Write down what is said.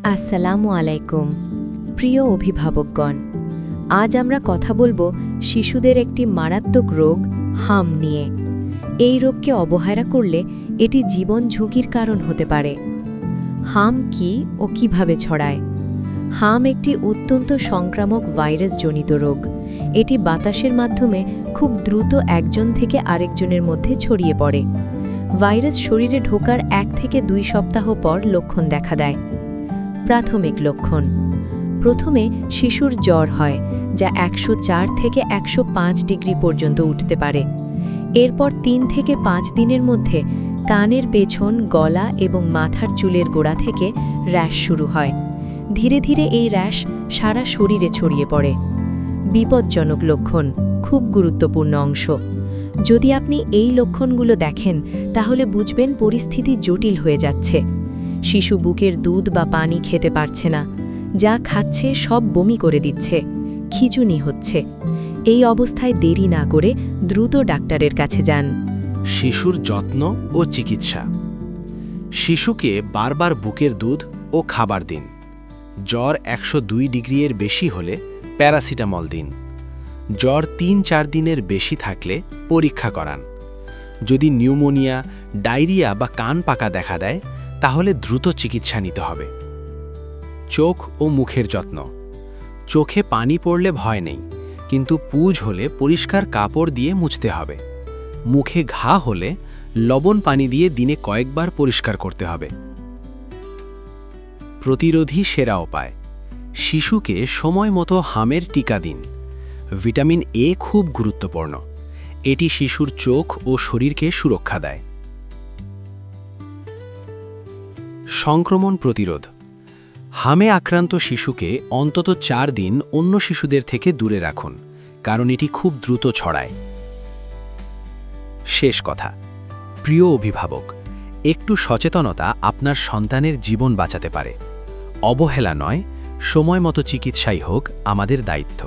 আসসালামু আলাইকুম প্রিয় অভিভাবকগণ, আজ আমরা কথা বলবো শিশুদের একটি মারাত্মক রোগ হাম নিয়ে। এই রোগকে অবহেলা করলে এটি জীবন ঝুঁকির কারণ হতে পারে। হাম কি ও কিভাবে ছড়ায়? হাম একটি অত্যন্ত সংক্রামক ভাইরাসজনিত রোগ। এটি বাতাসের মাধ্যমে খুব দ্রুত একজন থেকে আরেকজনের মধ্যে ছড়িয়ে পড়ে। ভাইরাস শরীরে ঢোকার 1 থেকে 2 সপ্তাহ পর লক্ষণ দেখা দেয়। প্রাথমিক লক্ষণ: প্রথমে শিশুর জ্বর হয়, যা 104 থেকে 105 ডিগ্রি পর্যন্ত উঠতে পারে। এরপর 3 থেকে 5 দিনের মধ্যে কানের পেছন, গলা এবং মাথার চুলের গোড়া থেকে র্যাশ শুরু হয়। ধীরে ধীরে এই র্যাশ সারা শরীরে ছড়িয়ে পড়ে। বিপজ্জনক লক্ষণ খুব গুরুত্বপূর্ণ অংশ। যদি আপনি এই লক্ষণগুলো দেখেন, তাহলে বুঝবেন পরিস্থিতি জটিল হয়ে যাচ্ছে। শিশু বুকের দুধ বা পানি খেতে পারছে না, যা খাচ্ছে সব বমি করে দিচ্ছে, খিঁচুনি হচ্ছে। এই অবস্থায় দেরি না করে দ্রুত ডাক্তারের কাছে যান। শিশুর যত্ন ও চিকিৎসা: শিশুকে বারবার বুকের দুধ ও খাবার দিন। জ্বর 102 ডিগ্রির বেশি হলে প্যারাসিটামল দিন। জ্বর 3-4 দিনের বেশি থাকলে পরীক্ষা করান। যদি নিউমোনিয়া, ডায়রিয়া বা কান পাকা দেখা দেয়, তাহলে দ্রুত চিকিৎসা নিতে হবে। চোখ ও মুখের যত্ন: চোখে পানি পড়লে ভয় নেই, কিন্তু পুজ হলে পরিষ্কার কাপড় দিয়ে মুছতে হবে। মুখে ঘা হলে লবণ পানি দিয়ে দিনে কয়েকবার পরিষ্কার করতে হবে। প্রতিরোধী সেরা উপায়: শিশুকে সময় মতো হামের টিকা দিন। ভিটামিন এ খুব গুরুত্বপূর্ণ। এটি শিশুর চোখ ও শরীরকে সুরক্ষা দেয়। সংক্রমণ প্রতিরোধ: হামে আক্রান্ত শিশুকে অন্তত 4 দিন অন্য শিশুদের থেকে দূরে রাখুন, কারণ এটি খুব দ্রুত ছড়ায়। শেষ কথা, প্রিয় অভিভাবক, একটু সচেতনতা আপনার সন্তানের জীবন বাঁচাতে পারে। অবহেলা নয়, সময় মতো চিকিৎসাই হোক আমাদের দায়িত্ব।